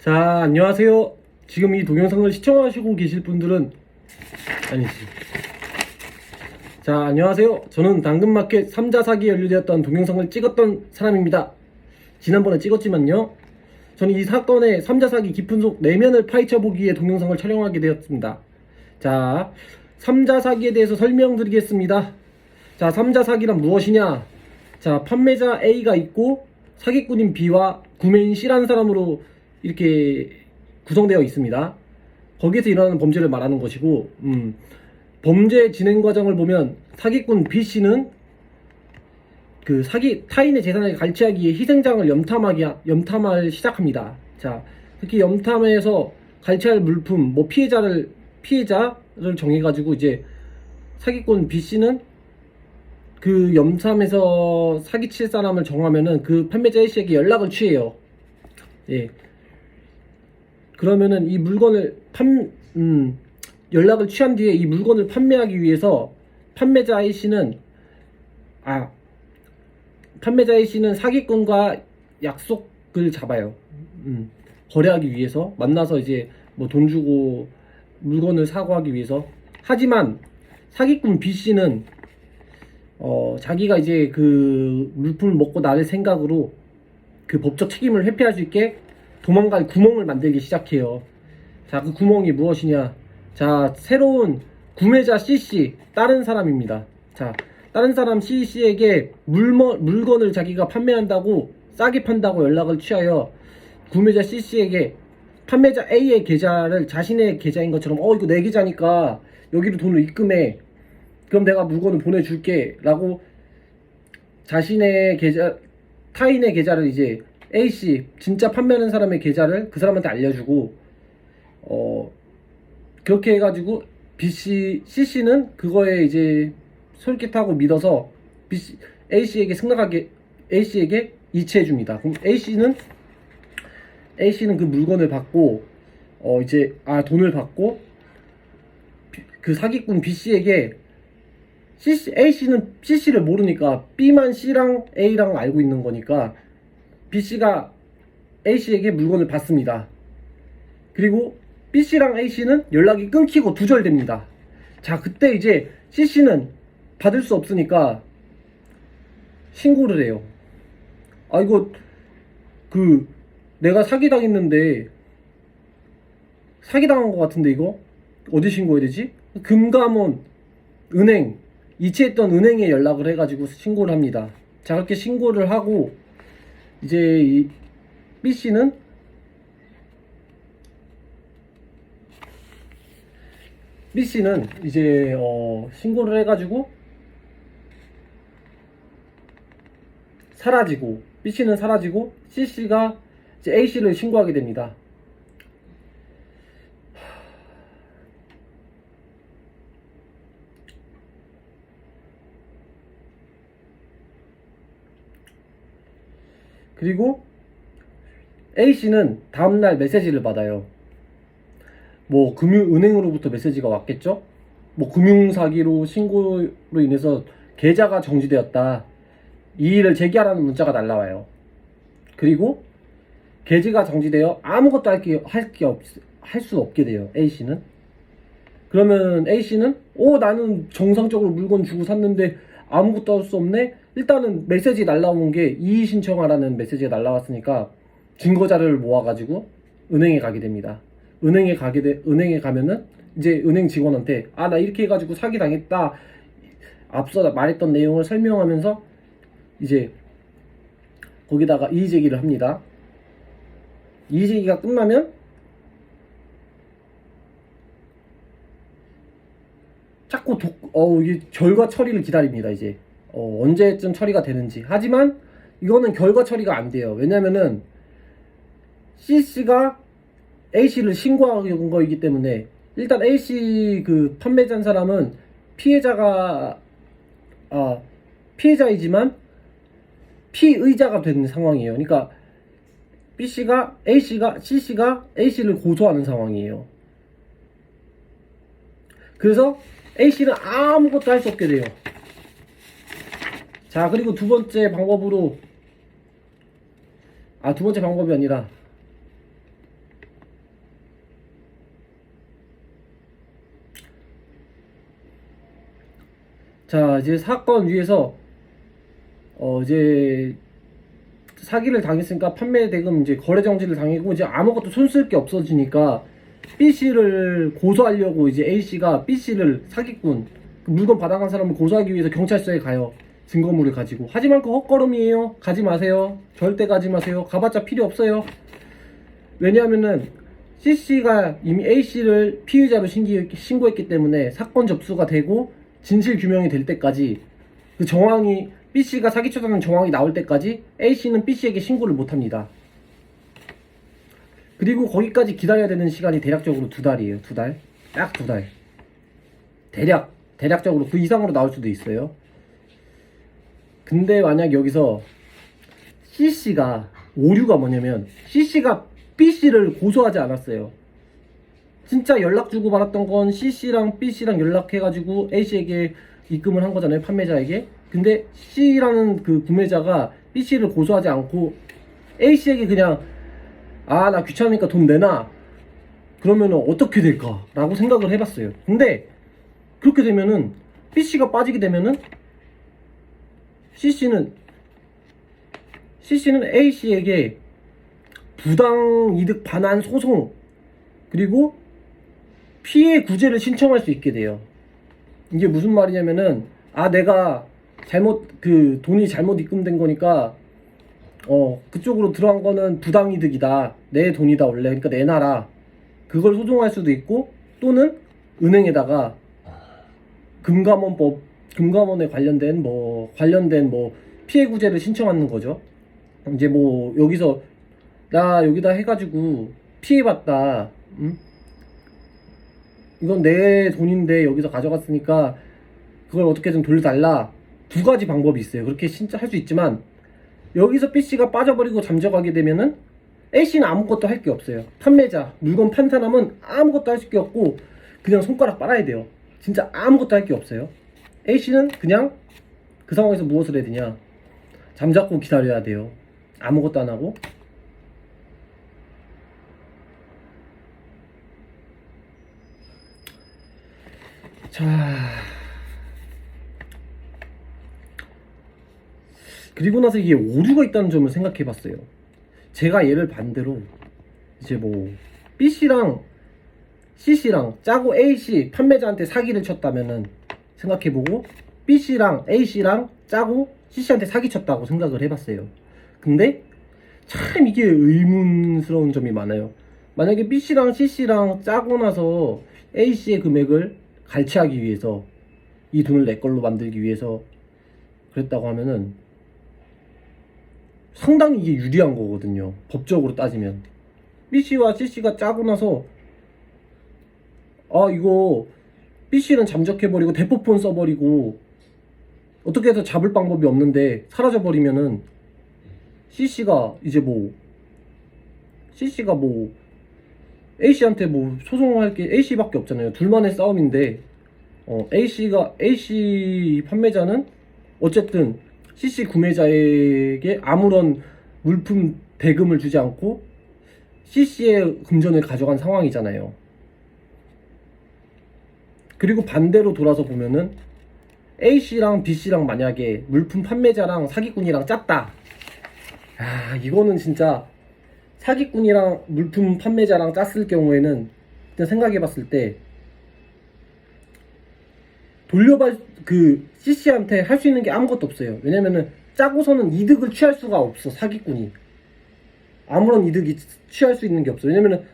자, 안녕하세요. 지금 이 동영상을 시청하시고 계실 분들은 아니지. 자, 안녕하세요. 저는 당근마켓 3자 사기에 연루되었던 동영상을 찍었던 사람입니다. 지난번에 찍었지만요, 저는 이 사건의 3자 사기 깊은 속 내면을 파헤쳐 보기 위해 동영상을 촬영하게 되었습니다. 자, 3자 사기에 대해서 설명드리겠습니다. 자, 3자 사기란 무엇이냐? 자, 판매자 A가 있고 사기꾼인 B와 구매인 C라는 사람으로 이렇게 구성되어 있습니다. 거기에서 일어나는 범죄를 말하는 것이고, 범죄 진행 과정을 보면 사기꾼 B씨는 그 타인의 재산을 갈취하기 위해 희생장을 염탐을 시작합니다. 자, 특히 염탐에서 갈취할 물품, 피해자를 정해가지고 이제 사기꾼 B씨는 그 염탐에서 사기칠 사람을 정하면은 그 판매자 A씨에게 연락을 취해요. 예. 그러면은 이 물건을 연락을 취한 뒤에 이 물건을 판매하기 위해서 판매자 A씨는 사기꾼과 약속을 잡아요. 거래하기 위해서 만나서 이제 뭐 돈 주고 물건을 사고 하기 위해서. 하지만 사기꾼 B씨는 자기가 이제 그 물품을 먹고 나를 생각으로 그 법적 책임을 회피할 수 있게 도망갈 구멍을 만들기 시작해요. 자, 그 구멍이 무엇이냐? 자, 새로운 구매자 C씨, 다른 사람입니다. 자, 다른 사람 C씨에게 물건을 자기가 판매한다고 싸게 판다고 연락을 취하여 구매자 C씨에게 판매자 A의 계좌를 자신의 계좌인 것처럼 이거 내 계좌니까 여기로 돈을 입금해. 그럼 내가 물건을 보내줄게 라고 자신의 계좌, 타인의 계좌를 이제 A씨, 진짜 판매하는 사람의 계좌를 그 사람한테 알려주고, 그렇게 해가지고 C씨는 그거에 이제 솔깃하고 믿어서 A씨에게 승낙하게 A씨에게 이체해줍니다. 그럼 A씨는 그 물건을 받고 돈을 받고 그 사기꾼 B씨에게 A씨는 C씨를 모르니까 B만 C랑 A랑 알고 있는 거니까 B씨가 A씨에게 물건을 받습니다. 그리고 B씨랑 A씨는 연락이 끊기고 두절됩니다. 자, 그때 이제 C씨는 받을 수 없으니까 신고를 해요. 이거 내가 사기당했는데 사기당한 것 같은데 이거 어디 신고해야 되지? 금감원, 은행, 이체했던 은행에 연락을 해가지고 신고를 합니다. 자, 그렇게 신고를 하고 이제 이 B씨는 이제 신고를 해가지고 사라지고 B씨는 사라지고 C씨가 이제 A씨를 신고하게 됩니다. 그리고 A씨는 다음날 메시지를 받아요. 은행으로부터 메시지가 왔겠죠? 금융사기로 신고로 인해서 계좌가 정지되었다. 이의를 제기하라는 문자가 날라와요. 그리고 계좌가 정지되어 아무것도 할 수 없게 돼요. A씨는. 그러면 A씨는 나는 정상적으로 물건 주고 샀는데 아무것도 할 수 없네? 일단은 메시지 날라온 게 이의 신청하라는 메시지가 날라왔으니까 증거 자료를 모아가지고 은행에 가게 됩니다. 은행에 가면은 이제 은행 직원한테 나 이렇게 해가지고 사기 당했다. 앞서 말했던 내용을 설명하면서 이제 거기다가 이의 제기를 합니다. 이의 제기가 끝나면 자꾸 이게 결과 처리를 기다립니다. 이제 언제쯤 처리가 되는지. 하지만 이거는 결과 처리가 안 돼요. 왜냐면은 C씨가 A씨를 신고한 거이기 때문에 일단 A씨 그 판매자인 사람은 피해자이지만 피의자가 된 상황이에요. 그러니까 C씨가 A씨를 고소하는 상황이에요. 그래서 A씨는 아무것도 할 수 없게 돼요. 자, 그리고 두 번째 방법이 아니라 자, 이제 사건 위에서 이제 사기를 당했으니까 판매 대금 이제 거래 정지를 당했고 이제 아무것도 손쓸 게 없어지니까 B씨를 고소하려고 이제 A씨가 B씨를 사기꾼 그 물건 받아간 사람을 고소하기 위해서 경찰서에 가요. 증거물을 가지고. 하지만 그 헛걸음이에요. 가지 마세요. 절대 가지 마세요. 가봤자 필요 없어요. 왜냐하면은 C씨가 이미 A씨를 피의자로 신고했기 때문에 사건 접수가 되고 진실 규명이 될 때까지 그 정황이 B씨가 사기쳤다는 정황이 나올 때까지 A씨는 B씨에게 신고를 못합니다. 그리고 거기까지 기다려야 되는 시간이 대략적으로 2달이에요. 2달. 딱 2달. 대략적으로 그 이상으로 나올 수도 있어요. 근데 만약 여기서 C씨가 오류가 뭐냐면 C씨가 B씨를 고소하지 않았어요. 진짜 연락 주고 받았던 건 C씨랑 B씨랑 연락해가지고 A씨에게 입금을 한 거잖아요. 판매자에게. 근데 C라는 그 구매자가 B씨를 고소하지 않고 A씨에게 그냥 나 귀찮으니까 돈 내놔. 그러면 어떻게 될까? 라고 생각을 해봤어요. 근데 그렇게 되면은 B씨가 빠지게 되면은 C씨는 A씨에게 부당 이득 반환 소송 그리고 피해 구제를 신청할 수 있게 돼요. 이게 무슨 말이냐면은 내가 돈이 잘못 입금된 거니까 그쪽으로 들어간 거는 부당 이득이다. 내 돈이다 원래. 그러니까 내놔라. 그걸 소송할 수도 있고 또는 은행에다가 금감원에 관련된 피해 구제를 신청하는 거죠. 이제 여기서 나 여기다 해가지고 피해봤다. 응? 이건 내 돈인데 여기서 가져갔으니까 그걸 어떻게든 돌려달라. 2가지 방법이 있어요. 그렇게 진짜 할 수 있지만 여기서 B씨가 빠져버리고 잠적하게 되면은 A씨는 아무것도 할 게 없어요. 판매자, 물건 판 사람은 아무것도 할 게 없고 그냥 손가락 빨아야 돼요. 진짜 아무것도 할 게 없어요. A씨는 그냥 그 상황에서 무엇을 해야 되냐? 잠자코 기다려야 돼요. 아무것도 안 하고. 자, 그리고 나서 이게 오류가 있다는 점을 생각해 봤어요. 제가 얘를 반대로 이제 B씨랑 C씨랑 짜고 A씨 판매자한테 사기를 쳤다면은 생각해보고 B씨랑 A씨랑 짜고 C씨한테 사기쳤다고 생각을 해봤어요. 근데 참 이게 의문스러운 점이 많아요. 만약에 B씨랑 C씨랑 짜고 나서 A씨의 금액을 갈취하기 위해서 이 돈을 내 걸로 만들기 위해서 그랬다고 하면은 상당히 이게 유리한 거거든요. 법적으로 따지면. B씨와 C씨가 짜고 나서 이거 B씨는 잠적해버리고 대포폰 써버리고 어떻게 해서 잡을 방법이 없는데 사라져버리면은 C씨가 이제 C씨가 A씨한테 소송할 게 A씨밖에 없잖아요. 둘만의 싸움인데 AC 판매자는 어쨌든 CC 구매자에게 아무런 물품 대금을 주지 않고 CC의 금전을 가져간 상황이잖아요. 그리고 반대로 돌아서 보면은 A씨랑 B씨랑 만약에 물품 판매자랑 사기꾼이랑 짰다. 이거는 진짜 사기꾼이랑 물품 판매자랑 짰을 경우에는 그냥 생각해봤을 때 CC한테 할 수 있는 게 아무것도 없어요. 왜냐면은 짜고서는 이득을 취할 수가 없어. 사기꾼이 아무런 이득이 취할 수 있는 게 없어. 왜냐면은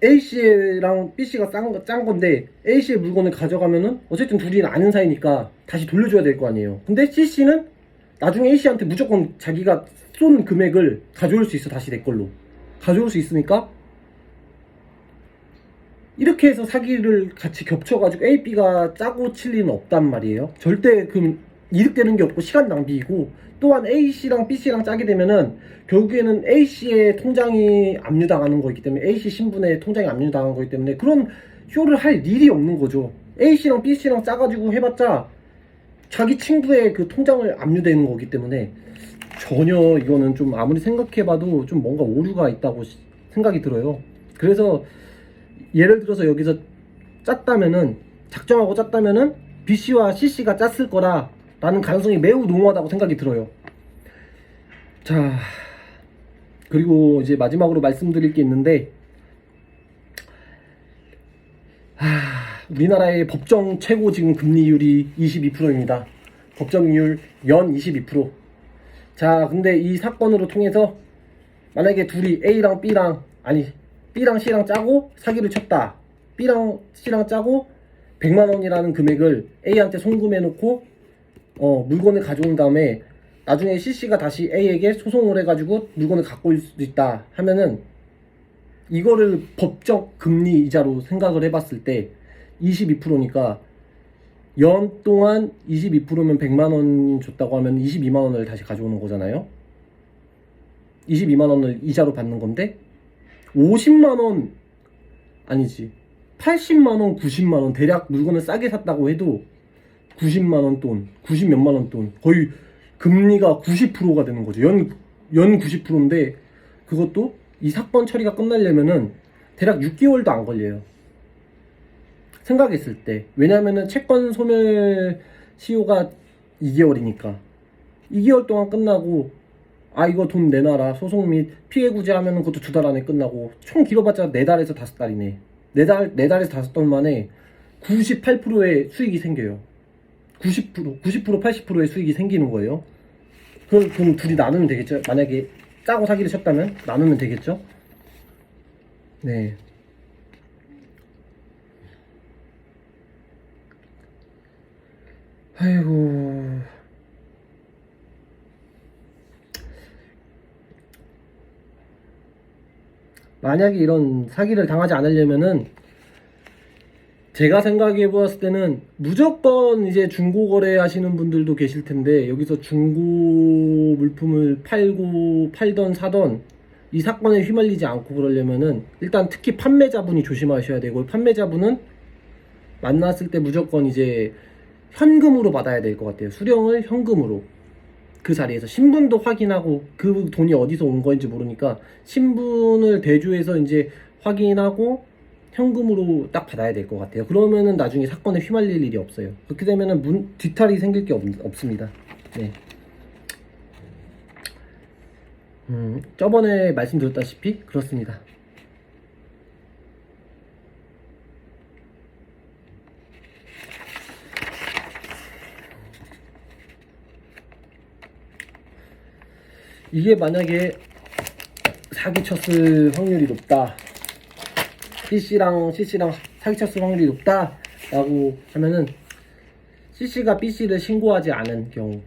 A씨랑 B씨가 짠 건데 A씨의 물건을 가져가면은 어쨌든 둘이 아는 사이니까 다시 돌려줘야 될 거 아니에요. 근데 C씨는 나중에 A씨한테 무조건 자기가 쏜 금액을 가져올 수 있어. 다시 내 걸로 가져올 수 있으니까 이렇게 해서 사기를 같이 겹쳐가지고 A, B가 짜고 칠 리는 없단 말이에요. 절대 이득되는 게 없고 시간 낭비이고, 또한 A씨랑 B씨랑 짜게 되면은 결국에는 A씨의 통장이 압류당하는 거기 때문에, A씨 신분의 통장이 압류당한 거기 때문에 그런 쇼를 할 일이 없는 거죠. A씨랑 B씨랑 짜가지고 해봤자 자기 친구의 그 통장을 압류되는 거기 때문에 전혀 이거는 좀 아무리 생각해봐도 좀 뭔가 오류가 있다고 생각이 들어요. 그래서 예를 들어서 여기서 작정하고 짰다면은 B씨와 C씨가 짰을 거라는 가능성이 매우 농후하다고 생각이 들어요. 자, 그리고 이제 마지막으로 말씀드릴 게 있는데, 우리나라의 법정 최고 지금 금리율이 22%입니다. 법정이율 연 22%. 자, 근데 이 사건으로 통해서 만약에 둘이 A랑 B랑, 아니 B랑 C랑 짜고 사기를 쳤다. B랑 C랑 짜고 100만 원이라는 금액을 A한테 송금해 놓고 물건을 가져온 다음에 나중에 C씨가 다시 A에게 소송을 해가지고 물건을 갖고 올 수도 있다 하면은, 이거를 법적 금리 이자로 생각을 해봤을 때 22%니까 연 동안 22%면 100만 원 줬다고 하면 22만 원을 다시 가져오는 거잖아요. 22만 원을 이자로 받는 건데 50만 원 아니지 80만 원, 90만 원, 대략 물건을 싸게 샀다고 해도 90만 원 돈, 90 몇만 원 돈, 거의 금리가 90%가 되는 거죠. 연 90%인데 그것도 이 사건 처리가 끝나려면은 대략 6개월도 안 걸려요. 생각했을 때. 왜냐면은 채권 소멸 시효가 2개월이니까 2개월 동안 끝나고, 이거 돈 내놔라 소송 및 피해 구제하면은 그것도 2달 안에 끝나고, 총 길어봤자 4달에서 5달이네. 4달에서 5달 만에 98%의 수익이 생겨요. 90%, 80%의 수익이 생기는 거예요. 그럼 둘이 나누면 되겠죠. 만약에 짜고 사기를 쳤다면 나누면 되겠죠. 네. 아이고. 만약에 이런 사기를 당하지 않으려면은, 제가 생각해 보았을 때는 무조건 이제 중고 거래 하시는 분들도 계실 텐데, 여기서 중고 물품을 팔던 사던 이 사건에 휘말리지 않고 그러려면은, 일단 특히 판매자분이 조심하셔야 되고, 판매자분은 만났을 때 무조건 이제 현금으로 받아야 될 것 같아요. 수령을 현금으로. 그 자리에서 신분도 확인하고, 그 돈이 어디서 온 건지 모르니까 신분을 대조해서 이제 확인하고 현금으로 딱 받아야 될 것 같아요. 그러면은 나중에 사건에 휘말릴 일이 없어요. 그렇게 되면은 뒤탈이 생길 게 없습니다. 네. 저번에 말씀드렸다시피 그렇습니다. 이게 만약에 사기쳤을 확률이 높다, B씨랑 C씨랑 사기쳤을 확률이 높다 라고 하면은, C씨가 B씨를 신고하지 않은 경우,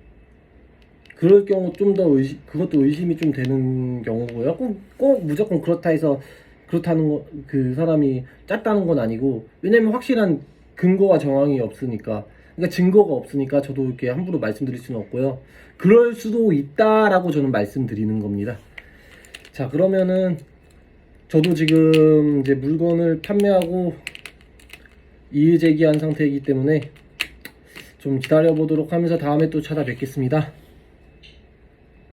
그럴 경우 좀 더 그것도 의심이 좀 되는 경우고요. 꼭 무조건 그렇다 해서 그렇다는 거, 그 사람이 짰다는 건 아니고, 왜냐면 확실한 근거와 정황이 없으니까, 그러니까 증거가 없으니까 저도 이렇게 함부로 말씀드릴 수는 없고요. 그럴 수도 있다라고 저는 말씀드리는 겁니다. 자, 그러면은 저도 지금 이제 물건을 판매하고 이의 제기한 상태이기 때문에 좀 기다려 보도록 하면서 다음에 또 찾아뵙겠습니다.